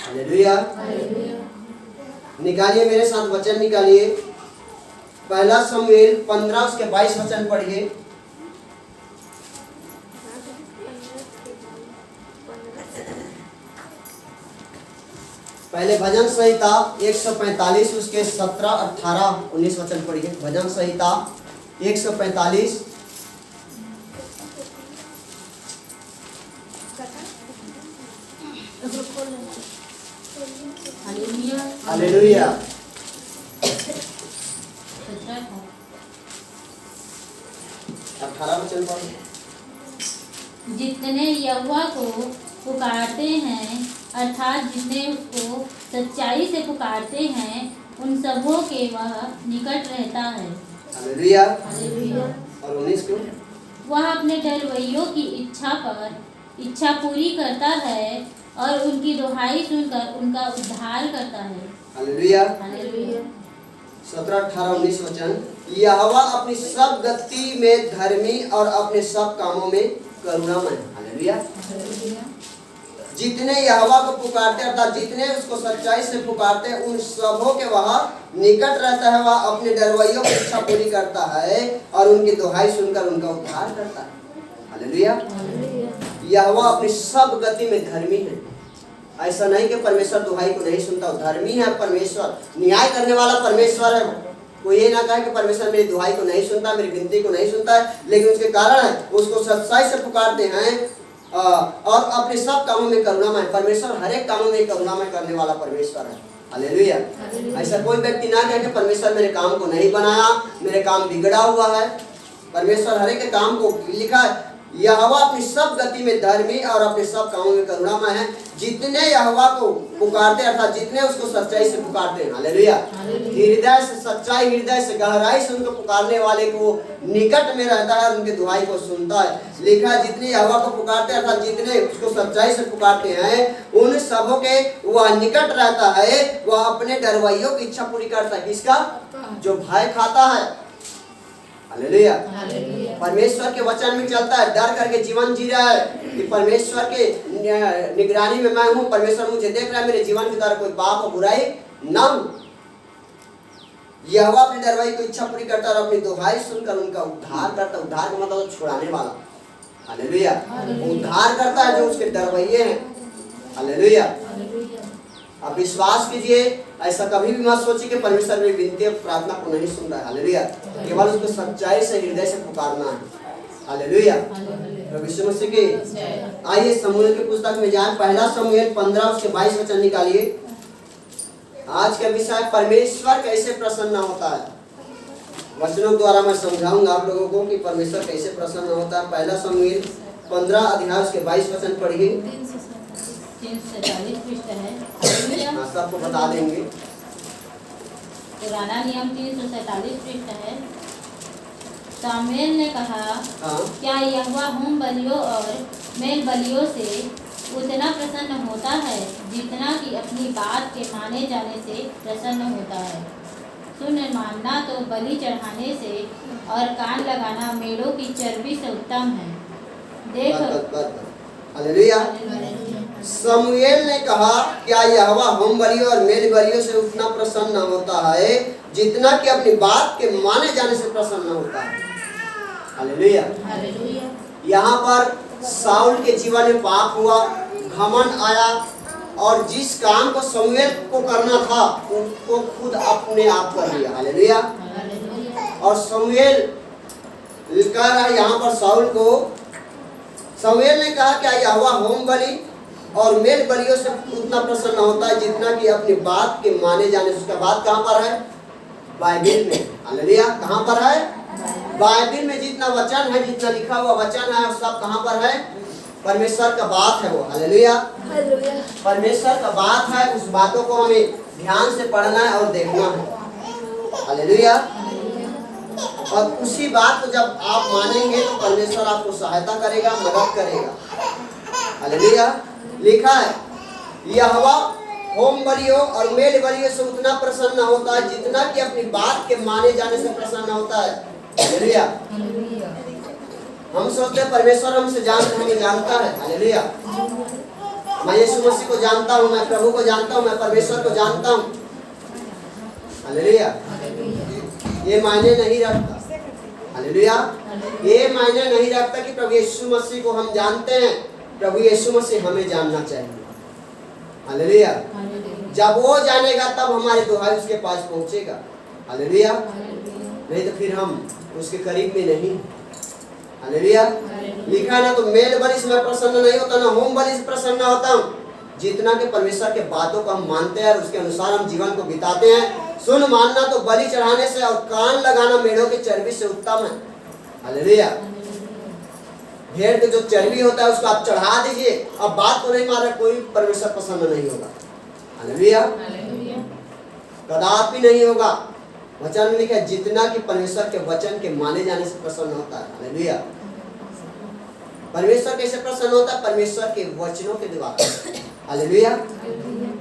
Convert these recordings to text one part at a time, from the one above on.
Hallelujah. निकालिए मेरे साथ वचन निकालिए, पहला शमूएल 15 उसके 22 वचन पढ़िए। पहले भजन संहिता 145 उसके 17, 18, 19 वचन पढ़िए। भजन संहिता 145 हालेलुया। 18 वचन पढ़िए। जितने यहोवा को पुकारते हैं, अर्थात जितने उसको सच्चाई से पुकारते हैं, उन सबों के वह निकट रहता है। हालेलुया। हालेलुया। और 19 को, वह अपने डरवैयों की इच्छा पूरी करता है और उनकी दुहाई सुनकर उनका उद्धार करता है। हालेलुया। हालेलुया। 17, 18, 19 वचन। यहोवा अपनी सब गति में धर्मी और अपने सब कामों में करुणामय। हालेलुया। जितने यहोवा को पुकारते अर्थात जितने उसको सच्चाई से पुकारते उन सबों के वह निकट रहता है। वह अपने डरवैयों की इच्छा पूरी करता है और उनकी दुहाई सुनकर उनका उद्धार करता है। हालेलुया। यहोवा अपनी सब गति में धर्मी है। ऐसा नहीं कि परमेश्वर दुहाई को नहीं सुनता, धर्मी है परमेश्वर, न्याय करने वाला परमेश्वर है। कोई ये ना कहे कि परमेश्वर मेरी दुहाई को नहीं सुनता, मेरी विनती को नहीं सुनता है, लेकिन उसके कारण है उसको सच्चाई से पुकारते हैं और अपने सब कामों में करुणामय। परमेश्वर हर एक कामों में करुणामय करने वाला परमेश्वर है। हालेलुया। ऐसा कोई व्यक्ति ना कहे कि परमेश्वर मेरे काम को नहीं बनाया, मेरे काम बिगड़ा हुआ है। परमेश्वर हर एक काम को लिखा है, यहोवा अपनी सब गति में धर्मी और अपने सब कामों में करुणामय है। जितने यहोवा को पुकारते अर्थात जितने उसको सच्चाई से पुकारते हैं। हालेलुया। हृदय से सच्चाई, हृदय से गहराई से उनको पुकारने वाले को निकट में रहता है और उनकी दुहाई को सुनता है। लिखा है जितने यहोवा को पुकारते अर्थात जितने उसको सच्चाई से पुकारते हैं उन सबों के वह निकट रहता है। वह अपने डरवैयों की इच्छा पूरी करता है। किसका? जो भय खाता है। हालेलुया। परमेश्वर के वचन में चलता है, डर करके जीवन जी रहा है कि परमेश्वर के निगरानी में मैं हूँ, परमेश्वर मुझे देख रहा है, मेरे जीवन की तरह कोई पाप और बुराई ना हो। यहोवा अपने डरवाई को इच्छा पूरी करता है और अपनी दुहाई सुनकर उनका उद्धार करता है। उद्धार का मतलब छुड़ाने वाला। हालेलुया। उद्धार करता है जो उसके डरवैये हैं। हालेलुया। आप विश्वास कीजिए, ऐसा कभी भी मत सोचिए कि परमेश्वर मेरी विनती और प्रार्थना को नहीं सुन रहा है। हालेलुया। केवल उसको सच्चाई से हृदय से पुकारना है। हालेलुया। प्रभु यीशु मसीह की। आइए शमूएल की पुस्तक में जाएं, पहला शमूएल 15 उसके 22 वचन निकालिए। आज का विषय परमेश्वर कैसे प्रसन्न होता है। वचनों द्वारा मैं समझाऊंगा आप लोगों को कि परमेश्वर कैसे प्रसन्न होता है। पहला शमूएल 15 अध्याय उसके 22 वचन पढ़िए। 347 पृष्ठ है। सबको बता देंगे। पुराना नियम 347 पृष्ठ है। सामुएल ने कहा, क्या यहोवा होम बलियों और मेल बलियों से उतना प्रसन्न होता है जितना कि अपनी बात के माने जाने से प्रसन्न होता है। सुन मानना तो बलि चढ़ाने से और कान लगाना मेढ़ों की चर्बी से उत्तम है। देख। हालेलुया। शमूएल ने कहा, क्या यहोवा होम बलियों और मेल बलियों से उतना प्रसन्न होता है जितना कि अपनी बात के माने जाने से प्रसन्न होता है। हालेलुया। यहाँ पर साउल के जीवन में पाप हुआ, घमंड आया और जिस काम को शमूएल को करना था उसको खुद अपने आप कर लिया। हालेलुया। और शमूएल कह रहा है यहाँ पर साउल को, शमूएल ने कहा क्या यहोवा होम बलि और मेल बलियों से उतना प्रसन्न होता है जितना कि अपनी बात के माने जाने से। उसका बात कहाँ पर है? बाइबिल में। हालेलुया। कहाँ पर है? बाइबिल में जितना वचन है, जितना लिखा हुआ वचन है, सब कहाँ पर है? परमेश्वर का बात है वो। हालेलुया। परमेश्वर का बात है, उस बातों को हमें ध्यान से पढ़ना है और देखना है। हालेलुया। और उसी बात को जब आप मानेंगे तो परमेश्वर आपको सहायता करेगा, मदद करेगा। हालेलुया। लिखा है यहोवा होम बलियों और मेल बलियों से उतना प्रसन्न होता है जितना कि अपनी बात के माने जाने से प्रसन्न होता है। हालेलुया। हम सोचते हैं परमेश्वर हमसे हमें जानता है। हालेलुया। मैं यीशु मसीह को जानता हूँ, मैं प्रभु को जानता हूँ, मैं परमेश्वर को जानता हूँ। हालेलुया। ये मायने नहीं रखता, हालेलुया, ये मायने नहीं रखता कि प्रभु यीशु मसीह को हम जानते हैं। प्रभु यीशु मसीह हमें जानना चाहिए। हालेलुया। जब वो जानेगा तब हमारे दुहाई उसके पास पहुंचेगा। हालेलुया। नहीं तो फिर हम उसके करीब में नहीं। हालेलुया। लिखा है ना, तो मेल बलि से मैं प्रसन्न नहीं होता, ना होम बलि से प्रसन्न होता हूँ। जितना के परमेश्वर के बातों को हम मानते हैं और उसके अनुसार हम जीवन को बिताते हैं। सुन मानना तो बलि चढ़ाने से और कान लगाना मेढ़ों की चर्बी से उत्तम है। हालेलुया। भेड़ के जो चर्बी होता है उसको आप चढ़ा दीजिए, अब बात को नहीं मारे, कोई परमेश्वर पसंद नहीं होगा। हालेलुया। कदापि नहीं होगा। वचन में लिखा है जितना कि परमेश्वर के वचन के माने जाने से प्रसन्न होता है। हालेलुया। परमेश्वर कैसे प्रसन्न होता है? परमेश्वर के वचनों के द्वारा। हालेलुया।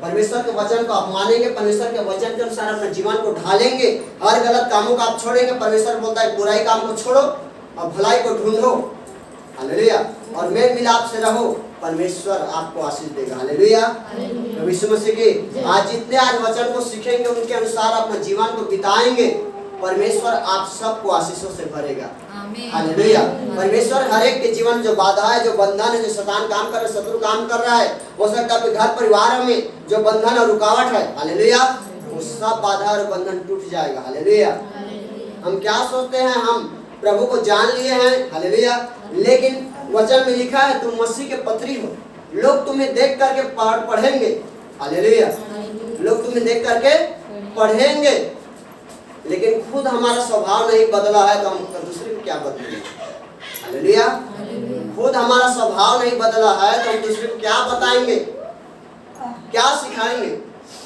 परमेश्वर के वचन को आप मानेंगे, परमेश्वर के वचन के अनुसार अपने जीवन को ढालेंगे, हर गलत कामों को आप छोड़ेंगे। परमेश्वर बोलता है बुराई काम को छोड़ो और भलाई को ढूंढो। हालेलुया। और मेल मिलाप से रहो, परमेश्वर आपको आशीष देगा। हालेलुया। प्रभु यीशु मसीह की आज जितने आज वचन को सीखेंगे, उनके अनुसार अपने जीवन को बिताएंगे, परमेश्वर आप सबको आशीषों से भरेगा। हालेलुया। परमेश्वर हर एक के जीवन जो बाधा है, जो बंधन है, जो शैतान काम कर रहा है, शत्रु काम कर रहा है, हो सकता है घर परिवार में जो बंधन और रुकावट है, हालेलुया, वो सब बाधा और बंधन टूट जाएगा। हालेलुया। हम क्या सोचते हैं, हम प्रभु को जान लिए हैं, हालेलुया, लेकिन वचन में लिखा है तुम मसीह के पत्री हो, लोग तुम्हें देख करके पढ़ेंगे। हालेलुया। लोग तुम्हें देख करके पढ़ेंगे, लेकिन खुद हमारा स्वभाव नहीं बदला है तो हम दूसरे को क्या बदलेंगे? हालेलुया। खुद हमारा स्वभाव नहीं बदला है तो हम दूसरे को क्या बताएंगे, क्या सिखाएंगे?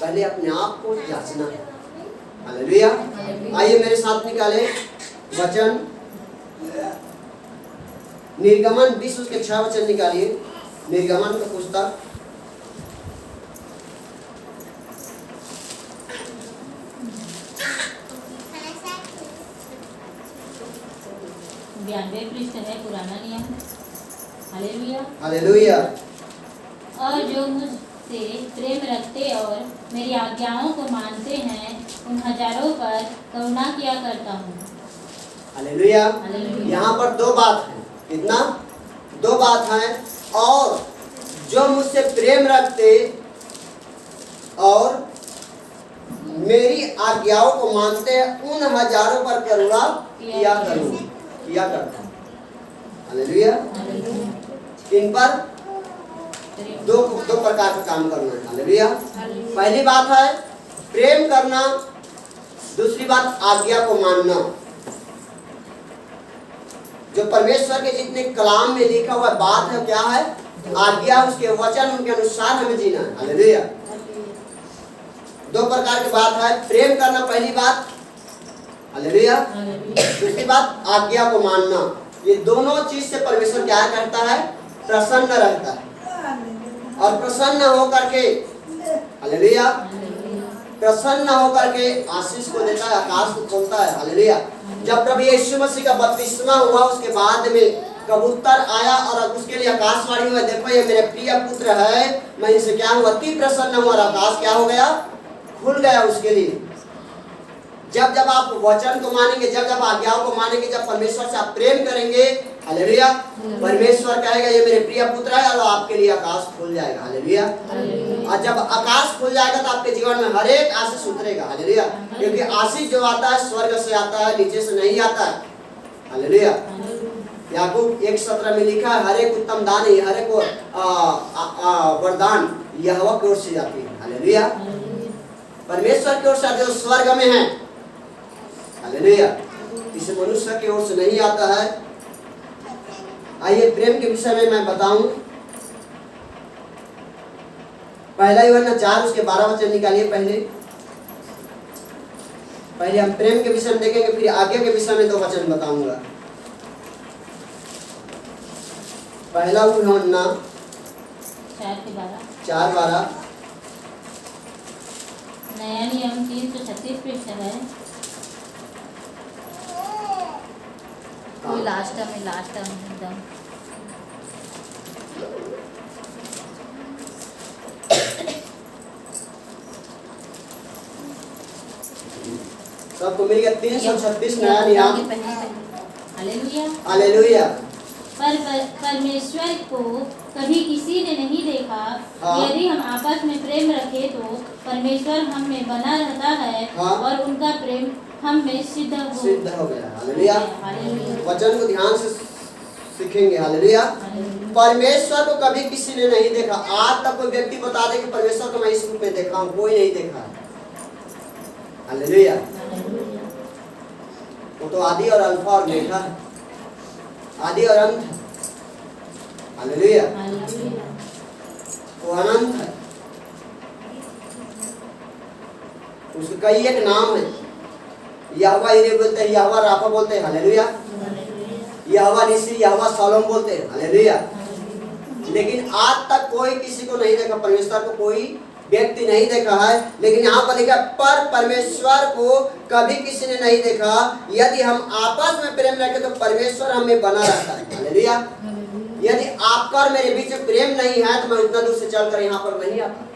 पहले अपने आप को जांचना है। हालेलुया। आइए मेरे साथ निकाले वचन, निर्गमन 20 उसके 6 वचन निकालिए। निर्गमन का पुस्तक 92 पृष्ठ है पुराना नियम। हालेलुया। हालेलुया। और जो मुझसे प्रेम रखते और मेरी आज्ञाओं को मानते हैं, उन हजारों पर करुणा किया करता हूँ। हालेलुया। यहाँ पर दो बात है। कितना? दो बात है। और जो मुझसे प्रेम रखते और मेरी आज्ञाओं को मानते हैं, उन हजारों पर करुणा किया करता हूँ। हालेलुया। इन पर दो प्रकार का काम करना है। हालेलुया। पहली बात है प्रेम करना, दूसरी बात आज्ञा को मानना। जो परमेश्वर के जितने कलाम में लिखा हुआ बात है, क्या है? आज्ञा, उसके वचन, उनके अनुसार हमें जीना है। हालेलुया। दो प्रकार की बात है, प्रेम करना पहली बात, हालेलुया, दूसरी बात आज्ञा को मानना। ये दोनों चीज से परमेश्वर क्या करता है? प्रसन्न रहता है। और प्रसन्न होकर के, हालेलुया, प्रसन्न होकर के आशीष को देता है, आकाश को खोलता है। हालेलुया। जब प्रभु यीशु मसीह का बपतिस्मा हुआ, उसके बाद में कबूतर आया और उसके लिए आकाशवाणी हुआ, देखो ये मेरे प्रिय पुत्र है, मैं इनसे क्या हूँ? अति प्रसन्न हुआ। और आकाश क्या हो गया? खुल गया उसके लिए। जब जब आप वचन को मानेंगे, जब जब आज्ञाओं को मानेंगे, जब परमेश्वर से आप प्रेम करेंगे, हालेलुया, परमेश्वर कहेगा ये मेरे प्रिय पुत्र है, और आपके लिए आकाश खुल जाएगा। हालेलुया। और जब आकाश खुल जाएगा तो आपके जीवन में हर एक आशीष उतरेगा। हालेलुया। क्योंकि आशीष जो आता है स्वर्ग से आता है, नीचे से नहीं आता है। हालेलुया। याकूब 1:17 में लिखा है, हर एक उत्तम दान, हर एक वरदान यहोवा की ओर से जाती है। हालेलुया। परमेश्वर की ओर से आते, स्वर्ग में है। हालेलुया। इसे मनुष्य की ओर से नहीं आता है। आइए प्रेम के विषय में मैं बताऊं। पहला यूहन्ना 4 उसके 12 वचन निकालिए। पहले हम प्रेम के विषय में देखेंगे, फिर आगे के विषय में 2 वचन बताऊंगा। पहला यूहन्ना 4:12 नया नियम 336 पृष्ठ है। लास्ट में एकदम सबको मिल गया 336 नया नियम। हालेलुया। हालेलुया। परमेश्वर को कभी किसी ने नहीं देखा। हाँ। यदि हम आपस में प्रेम रखें तो परमेश्वर हम में बना रहता है। हाँ। और उनका प्रेम हम में सिद्ध हो गया। हालेलुया। हालेलुया। वचन को ध्यान से सीखेंगे। हालेलुया। परमेश्वर को कभी किसी ने नहीं देखा। आज तक कोई व्यक्ति बता दे कि परमेश्वर को मैं इस रूप में देखा हूँ, कोई नहीं देखा। हालेलुया। वो तो आदि और अल्फा और ओमेगा है, आदि और अंत है। हालेलुया। वो अनंत है, उसके कई एक नाम है। यहोवा यीरे बोलते हैं, यहोवा राफा बोलते हैं। हालेलुया। यहोवा निसी, यहोवा शालोम बोलते हैं। हालेलुया। लेकिन आज तक कोई किसी को नहीं देखा, परमेश्वर को कोई व्यक्ति नहीं देखा है। लेकिन यहाँ पर लिखा पर परमेश्वर को कभी किसी ने नहीं देखा। यदि हम आपस में प्रेम रखें तो परमेश्वर हमें बना रहता है। हालेलुया। यदि आपका और मेरे बीच में प्रेम नहीं है तो मैं उतना दूर से चलकर यहाँ पर नहीं आता।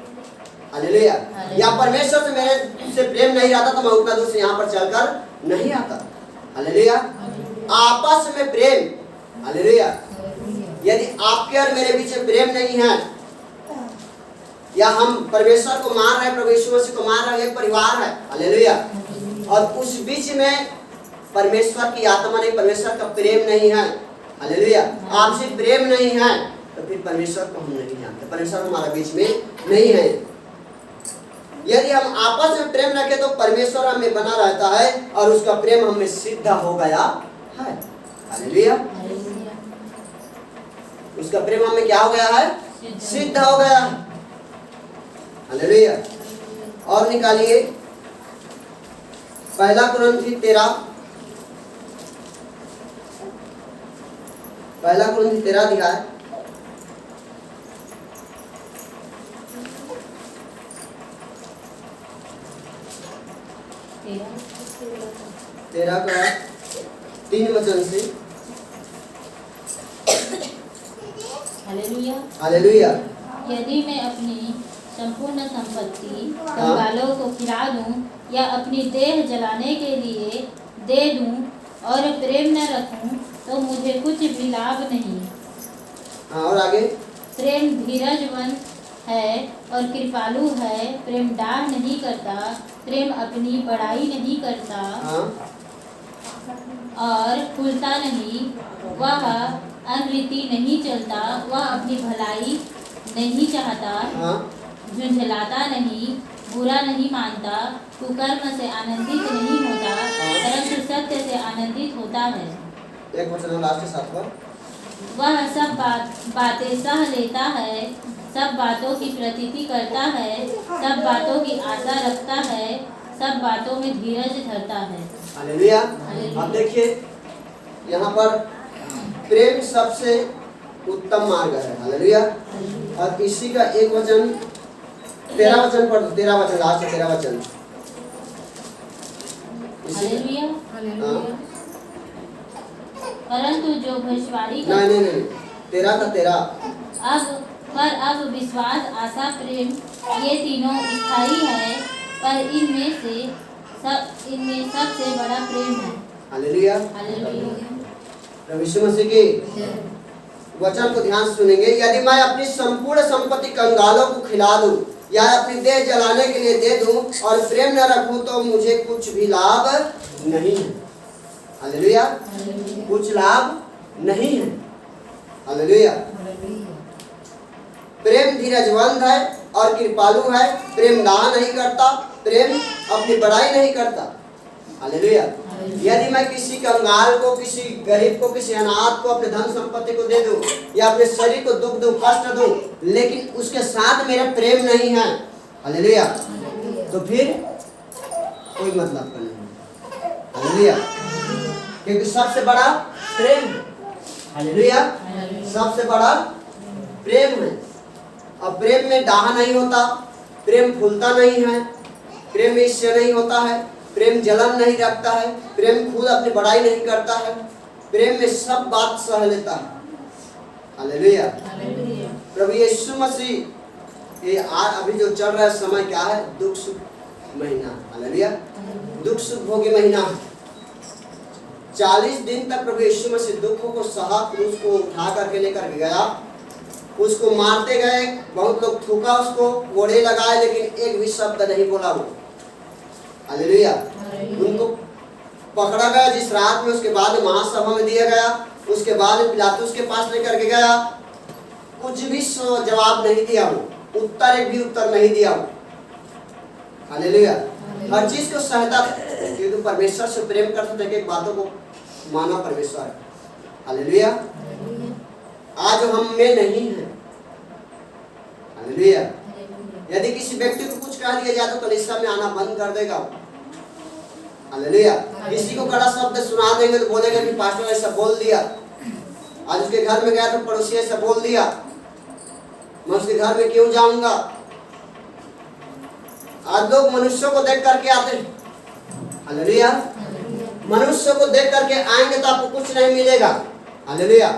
हालेलुया। या परमेश्वर से मेरे से प्रेम नहीं रहता तो मैं उतना दूर से यहाँ पर चलकर नहीं आता। हालेलुया। आपस में प्रेम। हालेलुया। यदि आपके और मेरे बीच में प्रेम नहीं है, या हम परमेश्वर को मान रहे हैं, प्रभु यीशु मसीह को मान रहे हैं, एक परिवार है। हालेलुया। और उस बीच में परमेश्वर की आत्मा नहीं, परमेश्वर का प्रेम नहीं है। हालेलुया। आपसे प्रेम नहीं है तो फिर परमेश्वर को हम नहीं जानते, परमेश्वर हमारे बीच में नहीं है। यदि हम आपस में प्रेम रखें तो परमेश्वर हमें बना रहता है और उसका प्रेम हमें सिद्ध हो गया है। हालेलुया। उसका प्रेम हमें क्या हो गया है? सिद्ध हो गया। हालेलुया। और निकालिए पहला कुरिन्थी 13 अध्याय 13 का 3 वचन से। हालेलुया। हालेलुया। यदि मैं अपनी संपूर्ण संपत्ति कंगालों को खिला दूं या अपनी देह जलाने के लिए दे दूं और प्रेम न रखूं तो मुझे कुछ भी लाभ नहीं। और आगे प्रेम धीरजवन है और कृपालु है। प्रेम डाह नहीं करता, प्रेम अपनी बड़ाई नहीं करता। और फूलता नहीं, वह अनरीति नहीं चलता, वह अपनी भलाई नहीं चाहता। झुंझलाता नहीं, बुरा नहीं मानता, कुकर्म से आनंदित नहीं होता, परंतु सत्य से आनंदित होता है। एक वचन लास्ट के साथ पर। वह सब बातें सह लेता है, सब बातों की प्रतीति करता है, सब बातों की आशा रखता है, सब बातों में धीरज धरता है। हालेलुया। अब देखिए यहाँ पर प्रेम सबसे उत्तम मार्ग है। हालेलुया। और इसी का एक वचन 13 वचन पर, 13 वचन लास्ट 13 वचन। हालेलुया। परंतु जो भविष्यवाणी नहीं 13 का 13। अब विश्वास, आशा, प्रेम ये तीनों स्थायी है, पर इनमें सबसे बड़ा प्रेम है। हालेलुया। प्रभु यीशु मसीह की वचन को ध्यान से सुनेंगे। यदि मैं अपनी संपूर्ण संपत्ति कंगालों को खिला दूं या अपनी देह जलाने के लिए दे दूं और प्रेम न रखूं तो मुझे कुछ भी लाभ नहीं है। हालेलुया। कुछ लाभ नहीं है। हालेलुया। प्रेम धीरजवंत है और कृपालु है। प्रेम डाह नहीं करता, प्रेम अपनी बड़ाई नहीं करता। हालेलुया। यदि मैं किसी कंगाल को, किसी गरीब को, किसी अनाथ को अपने धन संपत्ति को दे दूं या अपने शरीर को दुख दूं, कष्ट दूं, लेकिन उसके साथ मेरा प्रेम नहीं है, हालेलुया, तो फिर कोई मतलब का नहीं। हालेलुया। क्योंकि सबसे बड़ा प्रेम है। हालेलुया। सबसे बड़ा प्रेम है। अब प्रेम में डाह नहीं होता, प्रेम फूलता नहीं है, प्रेम में ईर्ष्या नहीं होता है, प्रेम जलन नहीं रखता है, प्रेम खुद अपनी बड़ाई नहीं करता है, प्रेम में सब बात सह लेता है। हालेलुया। प्रभु यीशु मसीह ये अभी जो चल रहा है समय क्या है? दुख सुख महीना। हालेलुया। दुख सुख भोगी महीना है। 40 दिन तक प्रभु यीशु मसीह दुखों को सहा, क्रूस को उठा करके लेकर गया। उसको मारते गए, बहुत लोग थूका उसको, कोड़े लगाए, लेकिन एक भी शब्द नहीं बोला वो। हालेलुया। उनको पकड़ा गया जिस रात में, उसके बाद महासभा में दिया गया, उसके बाद पिलातुस के पास लेकर के गया, कुछ भी जवाब नहीं दिया वो, उत्तर एक भी उत्तर नहीं दिया वो। हालेलुया। हर चीज को सहता था, क्योंकि परमेश्वर से प्रेम करते थे, एक बातों को माना परमेश्वर है। हालेलुया। आज हम में नहीं है। हालेलुया। यदि किसी व्यक्ति को कुछ कह दिया जाए तो कलीसिया में आना बंद कर देगा। हालेलुया। किसी को कड़ा शब्द सुना देंगे तो बोलेगा कि पास्टर ऐसा बोल दिया। आज उसके घर में गया तो पड़ोसी ऐसा बोल दिया, मैं उसके घर में क्यों जाऊंगा। आज लोग मनुष्यों को देख करके आते हैं। हालेलुया। मनुष्य को देख करके आएंगे तो आपको कुछ नहीं मिलेगा। हालेलुया।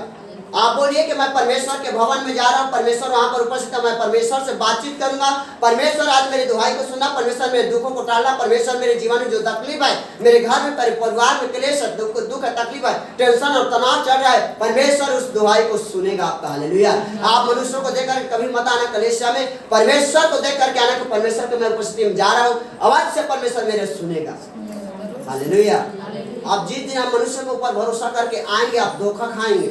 आप बोलिए कि मैं परमेश्वर के भवन में जा रहा हूँ, परमेश्वर वहां पर उपस्थित है, मैं परमेश्वर से बातचीत करूंगा, परमेश्वर आज मेरी दुहाई को सुनना, परमेश्वर मेरे दुखों को टालना, परमेश्वर मेरे जीवन में जो तकलीफ है, मेरे घर में, परिवार में क्लेश है, दुख है, तकलीफ है, टेंशन और तनाव चल रहा है, परमेश्वर उस दुहाई को सुनेगा आपका। हालेलुया। आप मनुष्यों को देखकर कभी मत आना कलीसिया में, परमेश्वर को देख करके आना कि परमेश्वर के मैं उपस्थिति में जा रहा हूँ, आवाज से परमेश्वर मेरे सुनेगा। हालेलुया। आप जिस दिन आप मनुष्य के ऊपर भरोसा करके आएंगे आप धोखा खाएंगे।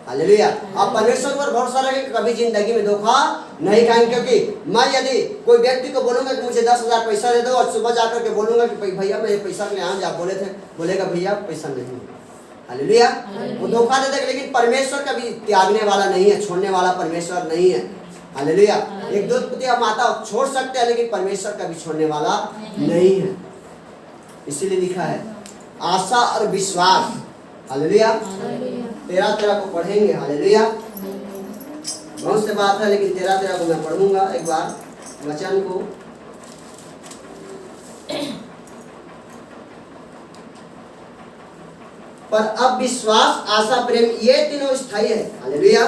हालेलुया। आप परमेश्वर पर भरोसा रखेंगे, कभी जिंदगी में धोखा नहीं खाएंगे। क्योंकि मैं यदि कोई व्यक्ति को बोलूंगा कि मुझे 10,000 पैसा दे दो और सुबह जाकर के बोलूंगा कि भैया मैं पैसा के यहाँ जा बोले थे, बोलेगा भैया पैसा नहीं। हालेलुया। वो धोखा दे देगा। लेकिन परमेश्वर कभी त्यागने वाला नहीं है, छोड़ने वाला परमेश्वर नहीं है। हालेलुया। एक दूध पुतिया माता छोड़ सकते हैं, लेकिन परमेश्वर कभी छोड़ने वाला नहीं है। इसीलिए लिखा है आशा और विश्वास। हालेलुया। 13 को पढ़ेंगे। हालेलुया। बहुत से बात है, लेकिन 13 को मैं पढ़ूंगा एक बार वचन को। पर अब विश्वास, आशा, प्रेम ये तीनों स्थायी है। हालेलुया।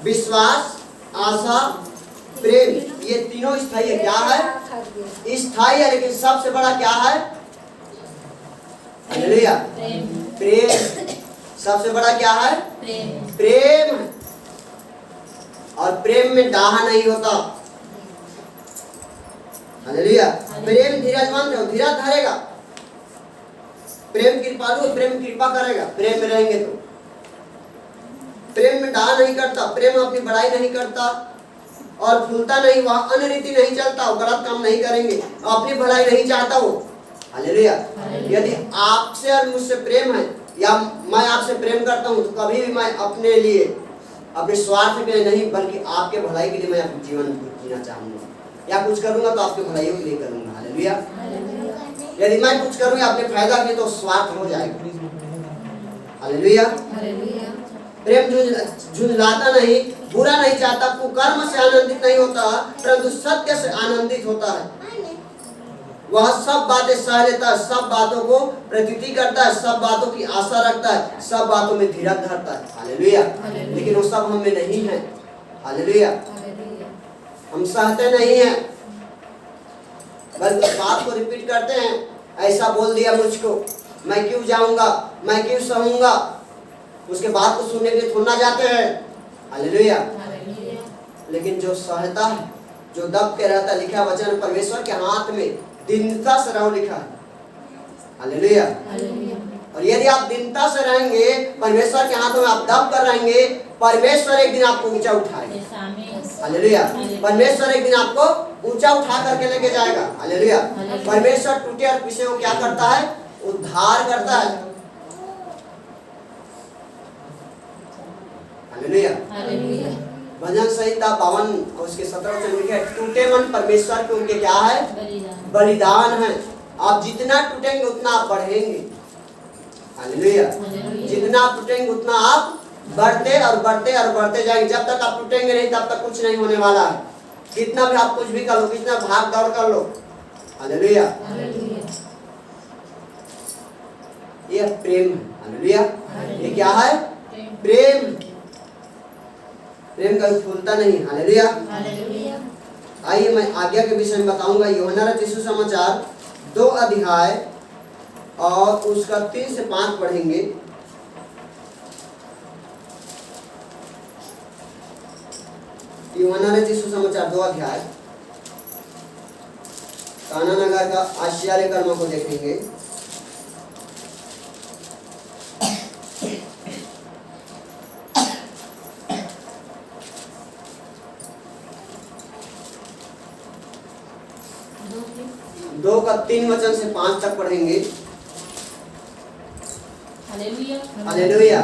विश्वास, आशा, प्रेम ये तीनों स्थायी है। क्या है? स्थायी है। लेकिन सबसे बड़ा क्या है? हालेलुया। प्रेम। सबसे बड़ा क्या है? प्रेम। और प्रेम में डाहा नहीं होता। हालेलुया। प्रेम धीरजवान है, धीरज धरेगा। प्रेम कृपालु, प्रेम कृपा करेगा। प्रेम में रहेंगे तो प्रेम में डाहा नहीं करता, प्रेम अपनी बड़ाई नहीं करता और फूलता नहीं, वह अनरीति नहीं चलता, गलत काम नहीं करेंगे, अपनी भलाई नहीं चाहता वो। हालेलुया। यदि आपसे और मुझसे प्रेम है या मैं आपसे प्रेम करता हूँ तो कभी भी मैं अपने लिए, अपने स्वार्थ के लिए नहीं, बल्कि आपके भलाई के लिए मैं अपने जीवन जीना चाहूंगा, या कुछ करूंगा तो आपके भलाई के लिए करूंगा। हालेलुया। यदि मैं कुछ करूँ अपने फायदा के लिए तो स्वार्थ हो जाएगा। हालेलुया। प्रेम झुंझलाता नहीं, बुरा नहीं चाहता, कुकर्म से आनंदित नहीं होता, परंतु सत्य से आनंदित होता है। वह सब बातें सह लेता है, सब बातों को प्रतीति करता है, सब बातों की आशा रखता है, सब बातों में धीरज धरता है। हालेलुया। लेकिन वो सब हम में नहीं है। हालेलुया। हम सहते नहीं हैं, बस उस बात को रिपीट करते हैं, ऐसा बोल दिया मुझको, मैं क्यों जाऊंगा, मैं क्यों सहूंगा। उसके बात को सुनने के लिए थोड़ा जाते हैं। हालेलुया। लेकिन जो सहता है, जो दब के रहता, लिखा वचन परमेश्वर के हाथ में दीनता से रहो, लिखा है। हालेलुया। और यदि आप दीनता से रहेंगे, परमेश्वर के हाथों में आप दब कर रहेंगे, परमेश्वर एक दिन आपको ऊंचा उठाएगा। हालेलुया। परमेश्वर एक दिन आपको ऊंचा उठा करके लेके जाएगा। हालेलुया। परमेश्वर टूटे और पिसे को क्या करता है? उद्धार करता है। हालेलुया। भजन संहिता 52 और उसके 17 में लिखा है, टूटे मन परमेश्वर के उनके क्या है? बलिदान है। आप जितना टूटेंगे उतना आप बढ़ेंगे। हालेलुया। जितना आप टूटेंगे उतना आप बढ़ते और बढ़ते और बढ़ते जाएंगे। जब तक आप टूटेंगे नहीं तब तक कुछ नहीं होने वाला है। कितना भी आप कुछ भी कर लो, कितना भाग दौड़ कर लो। हालेलुया। ये प्रेम है। हालेलुया। ये क्या है? प्रेम। प्रेम कभी फूलता नहीं। हालेलुया। आइए मैं आज्ञा के विषय में बताऊंगा। यूहन्ना रचित सुसमाचार 2 अध्याय और उसका 3 से 5 पढ़ेंगे। यूहन्ना रचित सुसमाचार 2 अध्याय, काना नगर का आश्चर्य कर्म को देखेंगे। दो का 3 वचन से 5 तक पढ़ेंगे। हालेलुया। हालेलुया।